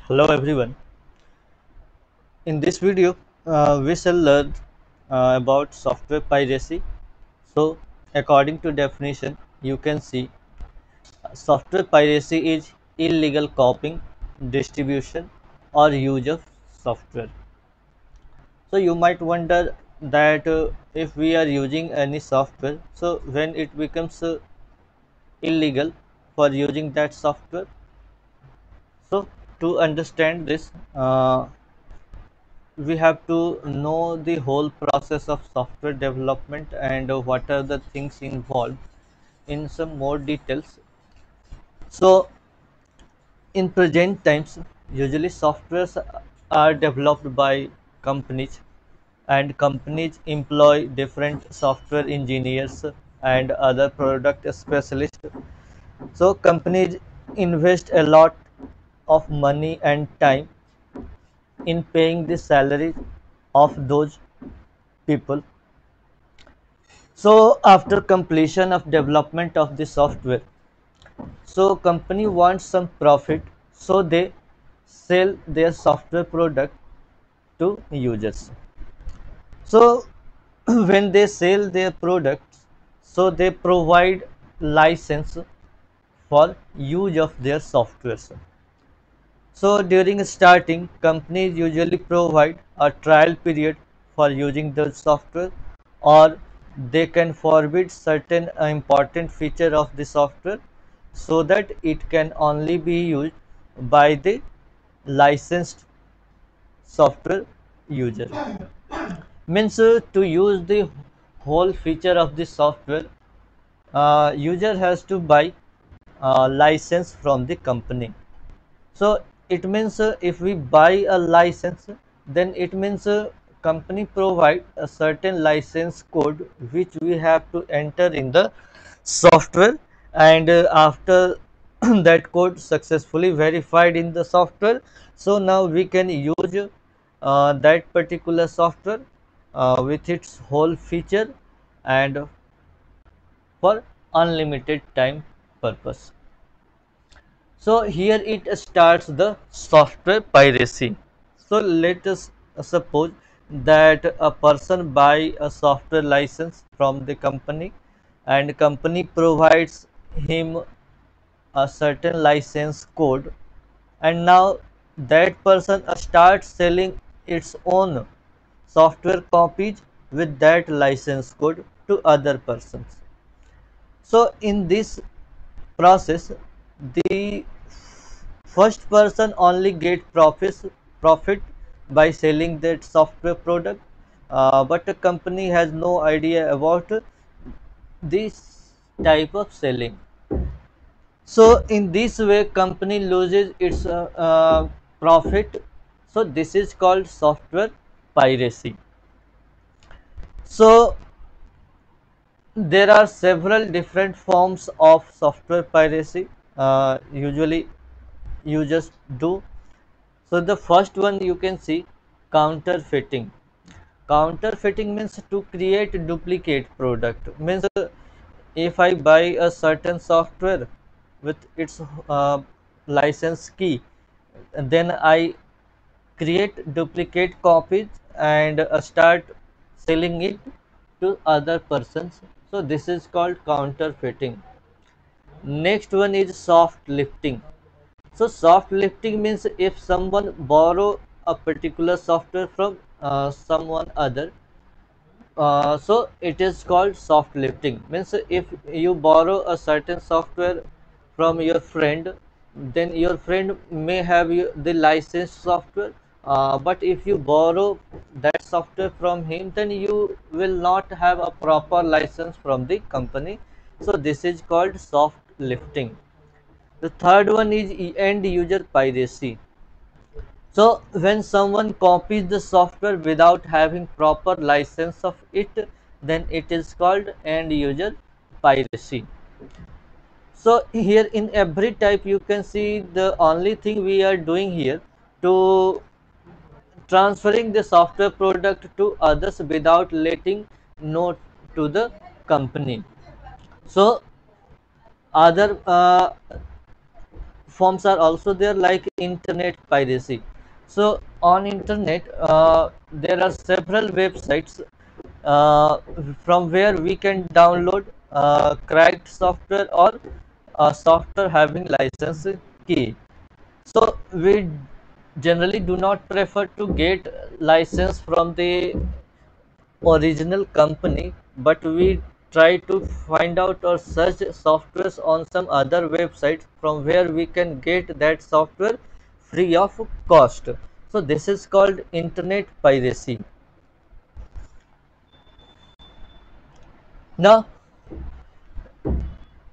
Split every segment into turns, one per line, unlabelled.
Hello everyone. In this video, we shall learn about software piracy. So, according to definition, you can see software piracy is illegal copying, distribution, or use of software. So, you might wonder that if we are using any software, so when it becomes illegal for using that software. So, to understand this, we have to know the whole process of software development and what are the things involved in some more details. So in present times, usually softwares are developed by companies, and companies employ different software engineers and other product specialists. So companies invest a lot of money and time in paying the salaries of those people. So after completion of development of the software, so company wants some profit, so they sell their software product to users. So when they sell their products, so they provide license for use of their softwares. So during starting, companies usually provide a trial period for using the software, or they can forbid certain important feature of the software so that it can only be used by the licensed software user. Means to use the whole feature of the software, user has to buy license from the company. So it means if we buy a license, then it means company provide a certain license code which we have to enter in the software, and after that code successfully verified in the software, so now we can use that particular software with its whole feature and for unlimited time purpose. So here it starts the software piracy. So let us suppose that a person buy a software license from the company, and company provides him a certain license code, and now that person starts selling its own software copies with that license code to other persons. So in this process, the first person only get profit by selling that software product, but the company has no idea about this type of selling. So in this way, company loses its profit. So this is called software piracy. So there are several different forms of software piracy. Usually you just do. So the first one you can see, counterfeiting. Counterfeiting means to create duplicate product. Means if I buy a certain software with its license key, then I create duplicate copies and start selling it to other persons. So this is called counterfeiting. Next one is soft lifting. So soft lifting means if someone borrow a particular software from someone other, so it is called soft lifting. Means if you borrow a certain software from your friend, then your friend may have the licensed software, but if you borrow that software from him, then you will not have a proper license from the company. So this is called soft lifting. The third one is end user piracy. So when someone copies the software without having proper license of it, then it is called end user piracy. So here in every type you can see the only thing we are doing here to transferring the software product to others without letting know to the company. So other forms are also there, like internet piracy. So on internet, there are several websites uh, from where we can download cracked software or software having license key. So we generally do not prefer to get license from the original company, but we try to find out or search softwares on some other website from where we can get that software free of cost. So this is called internet piracy. Now,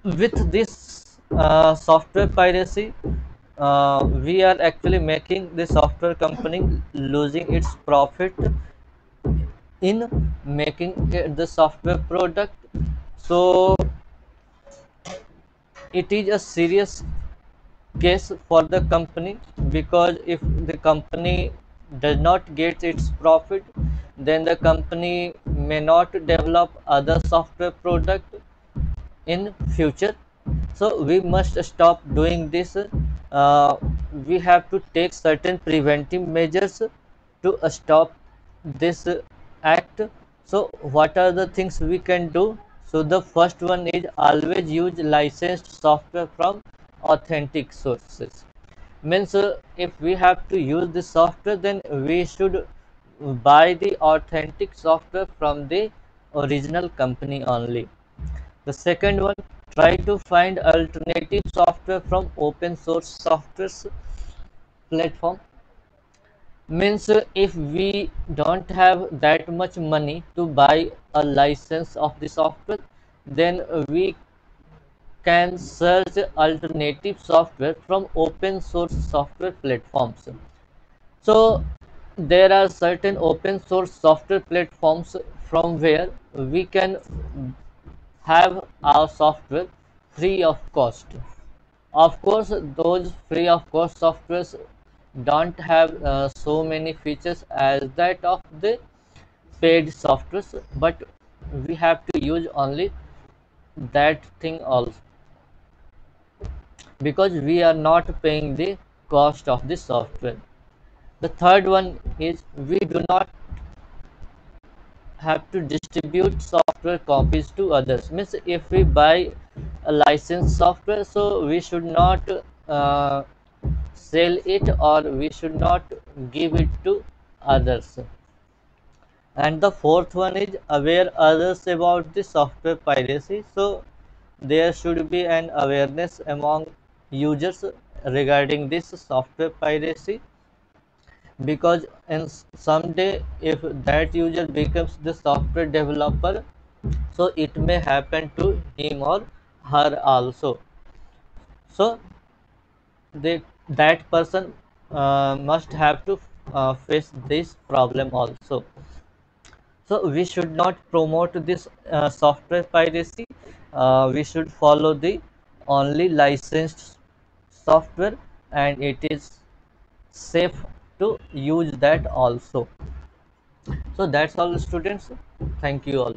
with this software piracy, we are actually making the software company losing its profit in making the software product. So it is a serious case for the company, because if the company does not get its profit, then the company may not develop other software product in future. So we must stop doing this. We have to take certain preventive measures to stop this act. So what are the things we can do? So the first one is always use licensed software from authentic sources. Means if we have to use the software, then we should buy the authentic software from the original company only. The second one, try to find alternative software from open source software platform. Means if we don't have that much money to buy a license of the software, then we can search alternative software from open source software platforms. So there are certain open source software platforms from where we can have our software free of cost. Of course, those free of cost softwares don't have so many features as that of the paid softwares, but we have to use only that thing also, because we are not paying the cost of the software. The third one is we do not have to distribute software copies to others. Means if we buy a licensed software, so we should not sell it, or we should not give it to others. And the fourth one is aware others about the software piracy. So there should be an awareness among users regarding this software piracy, because in someday if that user becomes the software developer, so it may happen to him or her also. So they, that person must have to face this problem also. So we should not promote this software piracy. We should follow the only licensed software, and it is safe to use that also. So that's all, students. Thank you all.